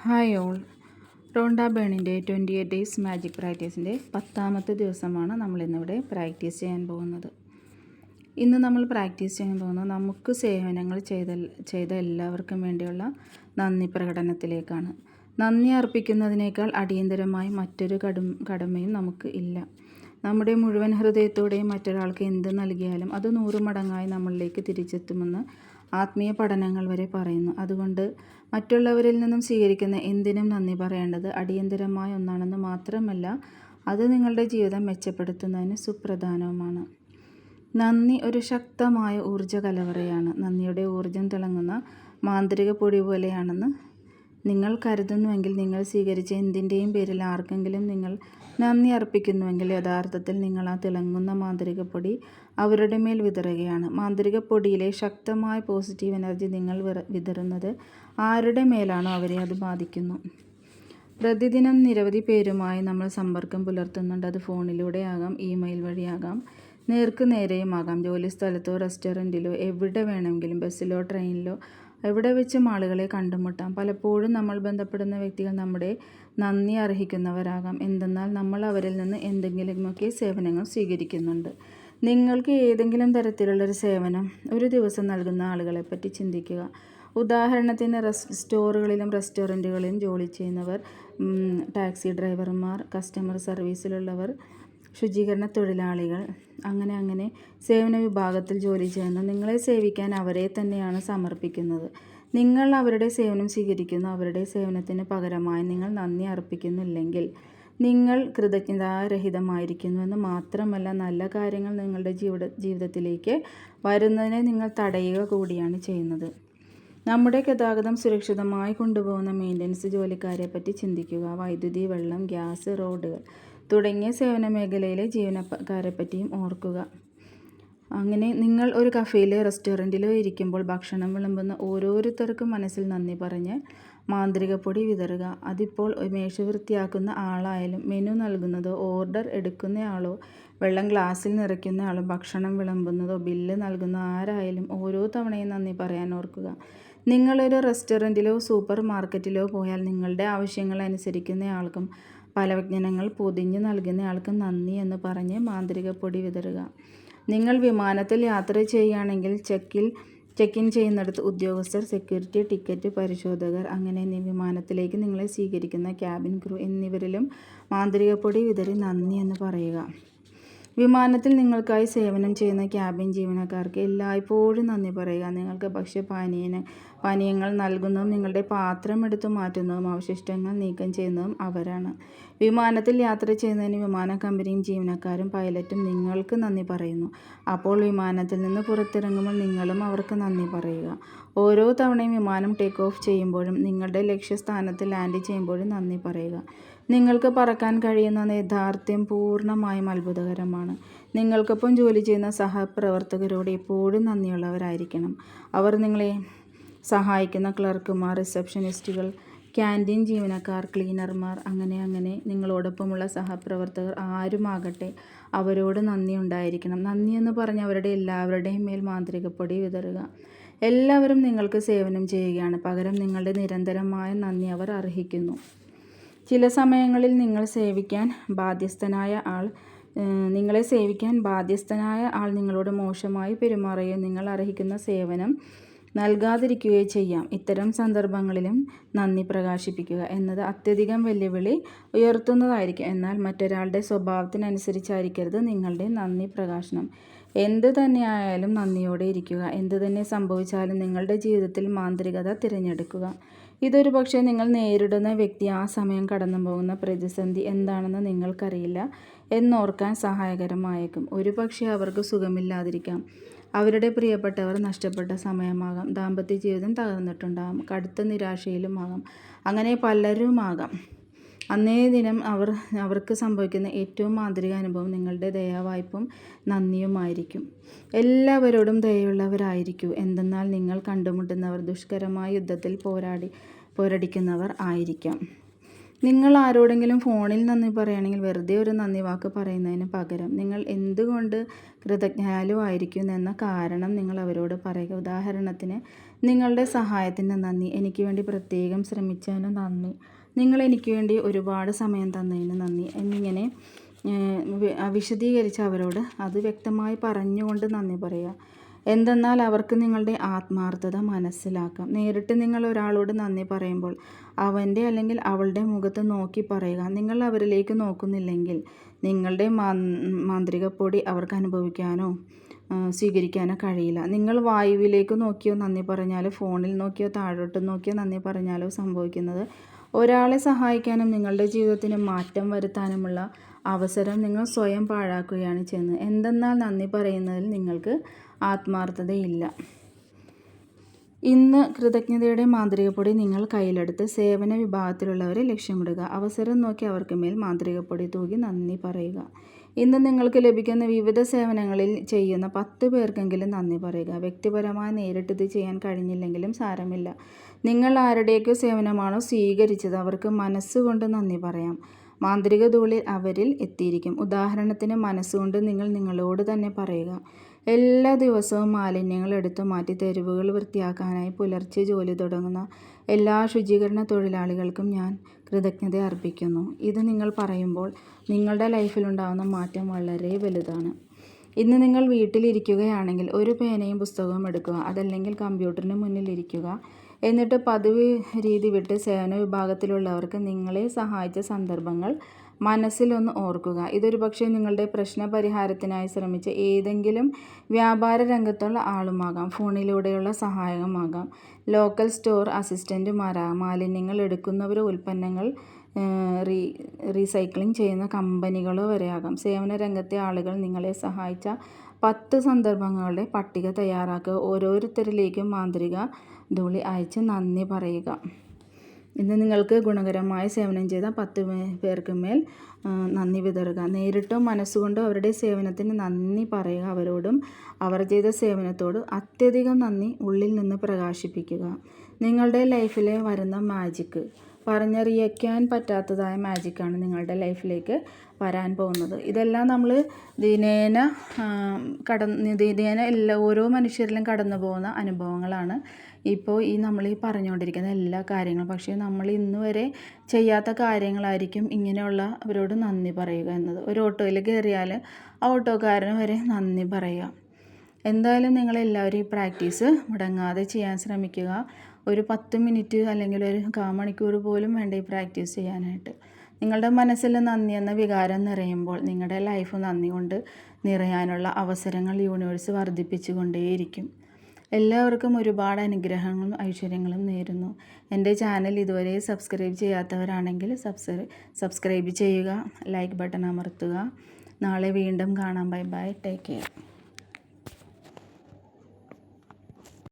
Hi all. Rhonda ബേണിൻ്റെ 28 days magic പ്രാക്ടീസിൻ്റെ 10ാമത്തെ ദിവസമാണ് നമ്മളിന്നിവിടെ പ്രാക്ടീസ് ചെയ്യാൻ പോകുന്നത്. ഇന്ന് നമ്മൾ പ്രാക്ടീസ് ചെയ്യാൻ പോകുന്നത് നമുക്ക് സേവനങ്ങൾ ചെയ്ത എല്ലാവർക്കും വേണ്ടിയുള്ള നന്ദി പ്രകടനത്തിലേക്കാണ്. നന്ദി അർപ്പിക്കുന്നതിനേക്കാൾ അടിയന്തരമായി മറ്റൊരു കടമയും നമുക്ക് ഇല്ല. നമ്മുടെ മുഴുവൻ ഹൃദയത്തോടെയും മറ്റൊരാൾക്ക് എന്ത് നൽകിയാലും അത് 100 മടങ്ങായി നമ്മളിലേക്ക് തിരിച്ചെത്തുമെന്ന് ആത്മീയ പഠനങ്ങൾ വരെ പറയുന്നു. അതുകൊണ്ട് മറ്റുള്ളവരിൽ നിന്നും സ്വീകരിക്കുന്ന എന്തിനും നന്ദി പറയേണ്ടത് അടിയന്തരമായ ഒന്നാണെന്ന് മാത്രമല്ല, അത് നിങ്ങളുടെ ജീവിതം മെച്ചപ്പെടുത്തുന്നതിന് സുപ്രധാനവുമാണ്. നന്ദി ഒരു ശക്തമായ ഊർജ്ജ കലവറയാണ്. നന്ദിയുടെ ഊർജ്ജം തിളങ്ങുന്ന മാന്ത്രിക പൊടി പോലെയാണെന്ന് നിങ്ങൾ കരുതുന്നുവെങ്കിൽ, നിങ്ങൾ സ്വീകരിച്ച എന്തിൻ്റെയും പേരിൽ ആർക്കെങ്കിലും നിങ്ങൾ നന്ദി അർപ്പിക്കുന്നുവെങ്കിൽ യഥാർത്ഥത്തിൽ നിങ്ങൾ ആ തിളങ്ങുന്ന മാന്ത്രിക പൊടി അവരുടെ മേൽ വിതറുകയാണ്. മാന്ത്രിക പൊടിയിലെ ശക്തമായ പോസിറ്റീവ് എനർജി നിങ്ങൾ വിതറുന്നത് ആരുടെ മേലാണോ അവരെ അത് ബാധിക്കുന്നു. പ്രതിദിനം നിരവധി പേരുമായി നമ്മൾ സമ്പർക്കം പുലർത്തുന്നുണ്ട്. അത് ഫോണിലൂടെ ആകാം, ഇമെയിൽ വഴിയാകാം, നേർക്ക് നേരെയുമാകാം. ജോലി സ്ഥലത്തോ റെസ്റ്റോറൻറ്റിലോ എവിടെ വേണമെങ്കിലും, ബസ്സിലോ ട്രെയിനിലോ എവിടെ വെച്ചും ആളുകളെ കണ്ടുമുട്ടാം. പലപ്പോഴും നമ്മൾ ബന്ധപ്പെടുന്ന വ്യക്തികൾ നമ്മുടെ നന്ദി അർഹിക്കുന്നവരാകാം. എന്തെന്നാൽ നമ്മൾ അവരിൽ നിന്ന് എന്തെങ്കിലുമൊക്കെ സേവനങ്ങൾ സ്വീകരിക്കുന്നുണ്ട്. നിങ്ങൾക്ക് ഏതെങ്കിലും തരത്തിലുള്ളൊരു സേവനം ഒരു ദിവസം നൽകുന്ന ആളുകളെപ്പറ്റി ചിന്തിക്കുക. ഉദാഹരണത്തിന് സ്റ്റോറുകളിലും റെസ്റ്റോറൻറ്റുകളിലും ജോലി ചെയ്യുന്നവർ, ടാക്സി ഡ്രൈവർമാർ, കസ്റ്റമർ സർവീസിലുള്ളവർ, ശുചീകരണ തൊഴിലാളികൾ, അങ്ങനെ സേവന വിഭാഗത്തിൽ ജോലി ചെയ്യുന്ന നിങ്ങളെ സേവിക്കാൻ അവരെ തന്നെയാണ് സമർപ്പിക്കുന്നത്. നിങ്ങൾ അവരുടെ സേവനം സ്വീകരിക്കുന്നു. അവരുടെ സേവനത്തിന് പകരമായി നിങ്ങൾ നന്ദി അർപ്പിക്കുന്നില്ലെങ്കിൽ നിങ്ങൾ കൃതജ്ഞതാരഹിതമായിരിക്കുന്നുവെന്ന് മാത്രമല്ല, നല്ല കാര്യങ്ങൾ നിങ്ങളുടെ ജീവിതത്തിലേക്ക് വരുന്നതിനെ നിങ്ങൾ തടയുക കൂടിയാണ് ചെയ്യുന്നത്. നമ്മുടെ ഗതാഗതം സുരക്ഷിതമായി കൊണ്ടുപോകുന്ന മെയിൻ്റനൻസ് ജോലിക്കാരെ പറ്റി ചിന്തിക്കുക. വൈദ്യുതി, വെള്ളം, ഗ്യാസ്, റോഡുകൾ തുടങ്ങിയ സേവന മേഖലയിലെ ജീവനക്കാരെ പറ്റിയും ഓർക്കുക. അങ്ങനെ നിങ്ങൾ ഒരു കഫേയിലോ റെസ്റ്റോറൻറ്റിലോ ഇരിക്കുമ്പോൾ ഭക്ഷണം വിളമ്പുന്ന ഓരോരുത്തർക്കും മനസ്സിൽ നന്ദി പറഞ്ഞ് മാന്ത്രിക പൊടി വിതറുക. അതിപ്പോൾ മേശ വൃത്തിയാക്കുന്ന ആളായാലും, മെനു നൽകുന്നതോ ഓർഡർ എടുക്കുന്നയാളോ, വെള്ളം ഗ്ലാസ്സിൽ നിറയ്ക്കുന്നയാളോ, ഭക്ഷണം വിളമ്പുന്നതോ ബില്ല് നൽകുന്ന ആരായാലും ഓരോ തവണയും നന്ദി പറയാൻ ഓർക്കുക. നിങ്ങളൊരു റെസ്റ്റോറൻറ്റിലോ സൂപ്പർ മാർക്കറ്റിലോ പോയാൽ നിങ്ങളുടെ ആവശ്യങ്ങൾ അനുസരിക്കുന്നയാൾക്കും ഫലവ്യഞ്ജനങ്ങൾ പൊതിഞ്ഞ് നൽകുന്നയാൾക്കും നന്ദി എന്ന് പറഞ്ഞ് മാന്ത്രിക പൊടി വിതറുക. നിങ്ങൾ വിമാനത്തിൽ യാത്ര ചെയ്യുകയാണെങ്കിൽ ചെക്ക് ഇൻ ചെയ്യുന്നിടത്ത് ഉദ്യോഗസ്ഥർ, സെക്യൂരിറ്റി, ടിക്കറ്റ് പരിശോധകർ, അങ്ങനെ വിമാനത്തിലേക്ക് നിങ്ങളെ സ്വീകരിക്കുന്ന ക്യാബിൻ ക്രൂ എന്നിവരിലും മാന്ത്രിക പൊടി വിതറി നന്ദി എന്ന് പറയുക. വിമാനത്തിൽ നിങ്ങൾക്കായി സേവനം ചെയ്യുന്ന ക്യാബിൻ ജീവനക്കാർക്ക് എല്ലായ്പ്പോഴും നന്ദി പറയുക. നിങ്ങൾക്ക് പാനീയങ്ങൾ നൽകുന്നതും നിങ്ങളുടെ പാത്രം എടുത്തു മാറ്റുന്നതും അവശിഷ്ടങ്ങൾ നീക്കം ചെയ്യുന്നതും അവരാണ്. വിമാനത്തിൽ യാത്ര ചെയ്യുന്നതിന് വിമാന കമ്പനിയും ജീവനക്കാരും പൈലറ്റും നിങ്ങൾക്ക് നന്ദി പറയുന്നു. അപ്പോൾ വിമാനത്തിൽ നിന്ന് പുറത്തിറങ്ങുമ്പോൾ നിങ്ങളും അവർക്ക് നന്ദി പറയുക. ഓരോ തവണയും വിമാനം ടേക്ക് ഓഫ് ചെയ്യുമ്പോഴും നിങ്ങളുടെ ലക്ഷ്യസ്ഥാനത്ത് ലാൻഡ് ചെയ്യുമ്പോഴും നന്ദി പറയുക. നിങ്ങൾക്ക് പറക്കാൻ കഴിയുന്ന യാഥാർത്ഥ്യം പൂർണ്ണമായും അത്ഭുതകരമാണ്. നിങ്ങൾക്കൊപ്പം ജോലി ചെയ്യുന്ന സഹപ്രവർത്തകരോട് എപ്പോഴും നന്ദിയുള്ളവരായിരിക്കണം. അവർ നിങ്ങളെ സഹായിക്കുന്ന ക്ലർക്കുമാർ, റിസപ്ഷനിസ്റ്റുകൾ, ക്യാൻറ്റീൻ ജീവനക്കാർ, ക്ലീനർമാർ, അങ്ങനെ നിങ്ങളോടൊപ്പമുള്ള സഹപ്രവർത്തകർ ആരുമാകട്ടെ, അവരോട് നന്ദി ഉണ്ടായിരിക്കണം. നന്ദി എന്ന് പറഞ്ഞ് അവരുടെ എല്ലാവരുടെയും മേൽ മാന്ത്രികപ്പൊടി വിതറുക. എല്ലാവരും നിങ്ങൾക്ക് സേവനം ചെയ്യുകയാണ്. പകരം നിങ്ങളുടെ നിരന്തരമായ നന്ദി അവർ അർഹിക്കുന്നു. ചില സമയങ്ങളിൽ നിങ്ങളെ സേവിക്കാൻ ബാധ്യസ്ഥനായ ആൾ നിങ്ങളോട് മോശമായി പെരുമാറുകയോ നിങ്ങൾ അർഹിക്കുന്ന സേവനം നൽകാതിരിക്കുകയോ ചെയ്യാം. ഇത്തരം സന്ദർഭങ്ങളിലും നന്ദി പ്രകാശിപ്പിക്കുക എന്നത് അത്യധികം വെല്ലുവിളി ഉയർത്തുന്നതായിരിക്കും. എന്നാൽ മറ്റൊരാളുടെ സ്വഭാവത്തിനനുസരിച്ചായിരിക്കരുത് നിങ്ങളുടെ നന്ദി പ്രകാശനം. എന്ത് തന്നെയായാലും നന്ദിയോടെ ഇരിക്കുക. എന്ത് തന്നെ സംഭവിച്ചാലും നിങ്ങളുടെ ജീവിതത്തിൽ മാന്ത്രികത തിരഞ്ഞെടുക്കുക. ഇതൊരു പക്ഷേ നിങ്ങൾ നേരിടുന്ന വ്യക്തി ആ സമയം കടന്നു പോകുന്ന പ്രതിസന്ധി എന്താണെന്ന് നിങ്ങൾക്കറിയില്ല എന്നോർക്കാൻ സഹായകരമായേക്കും. ഒരു പക്ഷേ അവർക്ക് സുഖമില്ലാതിരിക്കാം, അവരുടെ പ്രിയപ്പെട്ടവർ നഷ്ടപ്പെട്ട സമയമാകാം, ദാമ്പത്യ ജീവിതം തകർന്നിട്ടുണ്ടാകാം, കടുത്ത നിരാശയിലുമാകാം, അങ്ങനെ പലരുമാകാം. അന്നേ ദിനം അവർക്ക് സംഭവിക്കുന്ന ഏറ്റവും മാന്ത്രിക അനുഭവം നിങ്ങളുടെ ദയാവായ്പും നന്ദിയുമായിരിക്കും. എല്ലാവരോടും ദയയുള്ളവരായിരിക്കൂ. എന്തെന്നാൽ നിങ്ങൾ കണ്ടുമുട്ടുന്നവർ ദുഷ്കരമായ യുദ്ധത്തിൽ പോരടിക്കുന്നവർ ആയിരിക്കാം. നിങ്ങൾ ആരോടെങ്കിലും ഫോണിൽ നന്ദി പറയുകയാണെങ്കിൽ വെറുതെ ഒരു നന്ദി വാക്ക് പറയുന്നതിന് പകരം നിങ്ങൾ എന്തുകൊണ്ട് കൃതജ്ഞാലുവായിരിക്കും എന്ന കാരണം നിങ്ങൾ അവരോട് പറയുക. ഉദാഹരണത്തിന്, നിങ്ങളുടെ സഹായത്തിന് നന്ദി, എനിക്ക് വേണ്ടി പ്രത്യേകം ശ്രമിച്ചതിന് നന്ദി, നിങ്ങൾ എനിക്ക് വേണ്ടി ഒരുപാട് സമയം തന്നതിന് നന്ദി എന്നിങ്ങനെ വിശദീകരിച്ച് അവരോട് അത് വ്യക്തമായി പറഞ്ഞുകൊണ്ട് നന്ദി പറയുക. എന്തെന്നാൽ അവർക്ക് നിങ്ങളുടെ ആത്മാർത്ഥത മനസ്സിലാക്കാം. നേരിട്ട് നിങ്ങൾ ഒരാളോട് നന്ദി പറയുമ്പോൾ അവൻ്റെ അല്ലെങ്കിൽ അവളുടെ മുഖത്ത് നോക്കി പറയുക. നിങ്ങൾ അവരിലേക്ക് നോക്കുന്നില്ലെങ്കിൽ നിങ്ങളുടെ മാന്ത്രികപ്പൊടി അവർക്ക് അനുഭവിക്കാനോ സ്വീകരിക്കാനോ കഴിയില്ല. നിങ്ങൾ വായുവിലേക്ക് നോക്കിയോ നന്ദി പറഞ്ഞാലോ ഫോണിൽ നോക്കിയോ താഴോട്ട് നോക്കിയോ നന്ദി പറഞ്ഞാലോ സംഭവിക്കുന്നത് ഒരാളെ സഹായിക്കാനും നിങ്ങളുടെ ജീവിതത്തിന് മാറ്റം വരുത്താനുമുള്ള അവസരം നിങ്ങൾ സ്വയം പാഴാക്കുകയാണ് ചെയ്യുന്നത്. എന്തെന്നാൽ നന്ദി പറയുന്നതിൽ നിങ്ങൾക്ക് ആത്മാർത്ഥതയില്ല. ഇന്ന് കൃതജ്ഞതയുടെ മാന്ത്രികപ്പൊടി നിങ്ങൾ കയ്യിലെടുത്ത് സേവന വിഭാഗത്തിലുള്ളവരെ ലക്ഷ്യമിടുക. അവസരം നോക്കി അവർക്ക് മേൽ മാന്ത്രികപ്പൊടി തൂകി നന്ദി പറയുക. ഇന്ന് നിങ്ങൾക്ക് ലഭിക്കുന്ന വിവിധ സേവനങ്ങളിൽ ചെയ്യുന്ന 10 പേർക്കെങ്കിലും നന്ദി പറയുക. വ്യക്തിപരമായി നേരിട്ട് ഇത് ചെയ്യാൻ കഴിഞ്ഞില്ലെങ്കിലും സാരമില്ല. നിങ്ങൾ ആരുടെയൊക്കെ സേവനമാണോ സ്വീകരിച്ചത് അവർക്ക് മനസ്സുകൊണ്ട് നന്ദി പറയാം. മാന്ത്രിക ധൂളി അവരിൽ എത്തിയിരിക്കും. ഉദാഹരണത്തിന്, മനസ്സുകൊണ്ട് നിങ്ങൾ നിങ്ങളോട് തന്നെ പറയുക, എല്ലാ ദിവസവും മാലിന്യങ്ങൾ എടുത്തു മാറ്റി തെരുവുകൾ വൃത്തിയാക്കാനായി പുലർച്ചെ ജോലി തുടങ്ങുന്ന എല്ലാ ശുചീകരണ തൊഴിലാളികൾക്കും ഞാൻ കൃതജ്ഞത അർപ്പിക്കുന്നു. ഇത് നിങ്ങൾ പറയുമ്പോൾ നിങ്ങളുടെ ലൈഫിലുണ്ടാകുന്ന മാറ്റം വളരെ വലുതാണ്. ഇന്ന് നിങ്ങൾ വീട്ടിലിരിക്കുകയാണെങ്കിൽ ഒരു പേനയും പുസ്തകവും എടുക്കുക. അതല്ലെങ്കിൽ കമ്പ്യൂട്ടറിന് മുന്നിൽ ഇരിക്കുക. എന്നിട്ട് പതിവ് രീതി വിട്ട് സേവന വിഭാഗത്തിലുള്ളവർക്ക് നിങ്ങളെ സഹായിച്ച സന്ദർഭങ്ങൾ മനസ്സിലൊന്ന് ഓർക്കുക. ഇതൊരു പക്ഷേ നിങ്ങളുടെ പ്രശ്ന പരിഹാരത്തിനായി ശ്രമിച്ച ഏതെങ്കിലും വ്യാപാര രംഗത്തുള്ള ആളുമാകാം, ഫോണിലൂടെയുള്ള സഹായകമാകാം, ലോക്കൽ സ്റ്റോർ അസിസ്റ്റൻറ്റുമാരാകാം, മാലിന്യങ്ങൾ എടുക്കുന്നവരോ ഉൽപ്പന്നങ്ങൾ റീസൈക്ലിംഗ് ചെയ്യുന്ന കമ്പനികളോ വരെയാകാം. സേവന രംഗത്തെ ആളുകൾ നിങ്ങളെ സഹായിച്ച 10 സന്ദർഭങ്ങളുടെ പട്ടിക തയ്യാറാക്കുക. ഓരോരുത്തരിലേക്കും മാന്ത്രിക ധൂളി അയച്ച് നന്ദി പറയുക. ഇന്ന് നിങ്ങൾക്ക് ഗുണകരമായ സേവനം ചെയ്ത 10 പേർക്ക് മേൽ നന്ദി വിതറുക. നേരിട്ടോ മനസ്സുകൊണ്ടോ അവരുടെ സേവനത്തിന് നന്ദി പറയുക. അവരോടും അവർ ചെയ്ത സേവനത്തോട് അത്യധികം നന്ദി ഉള്ളിൽ നിന്ന് പ്രകാശിപ്പിക്കുക. നിങ്ങളുടെ ലൈഫിലെ വരുന്ന മാജിക്ക്, പറഞ്ഞറിയിക്കാൻ പറ്റാത്തതായ മാജിക്കാണ് നിങ്ങളുടെ ലൈഫിലേക്ക് വരാൻ പോകുന്നത്. ഇതെല്ലാം നമ്മൾ ദിനേന ഓരോ മനുഷ്യരിലും കടന്നു പോകുന്ന അനുഭവങ്ങളാണ്. ഇപ്പോൾ നമ്മൾ പറഞ്ഞുകൊണ്ടിരിക്കുന്ന എല്ലാ കാര്യങ്ങളും. പക്ഷേ നമ്മൾ ഇന്ന് വരെ ചെയ്യാത്ത കാര്യങ്ങളായിരിക്കും ഇങ്ങനെയുള്ളവരോട് നന്ദി പറയുക എന്നത്. ഒരു ഓട്ടോയിൽ കയറിയാൽ ആ ഓട്ടോക്കാരന് വരെ നന്ദി പറയുക. എന്തായാലും നിങ്ങളെല്ലാവരും ഈ പ്രാക്ടീസ് മുടങ്ങാതെ ചെയ്യാൻ ശ്രമിക്കുക. ഒരു 10 മിനിറ്റ് അല്ലെങ്കിൽ ഒരു 1/4 മണിക്കൂർ പോലും വേണ്ട ഈ പ്രാക്ടീസ് ചെയ്യാനായിട്ട്. നിങ്ങളുടെ മനസ്സിൽ നന്ദി എന്ന വികാരം നിറയുമ്പോൾ നിങ്ങളുടെ ലൈഫ് നന്ദി കൊണ്ട് നിറയാനുള്ള അവസരങ്ങൾ യൂണിവേഴ്സ് വർദ്ധിപ്പിച്ചു കൊണ്ടേയിരിക്കും. എല്ലാവർക്കും ഒരുപാട് അനുഗ്രഹങ്ങളും ഐശ്വര്യങ്ങളും നേരുന്നു. എൻ്റെ ചാനൽ ഇതുവരെ സബ്സ്ക്രൈബ് ചെയ്യാത്തവരാണെങ്കിൽ സബ്സ്ക്രൈബ് ചെയ്യുക, ലൈക്ക് ബട്ടൺ അമർത്തുക. നാളെ വീണ്ടും കാണാം. Bye bye, take care.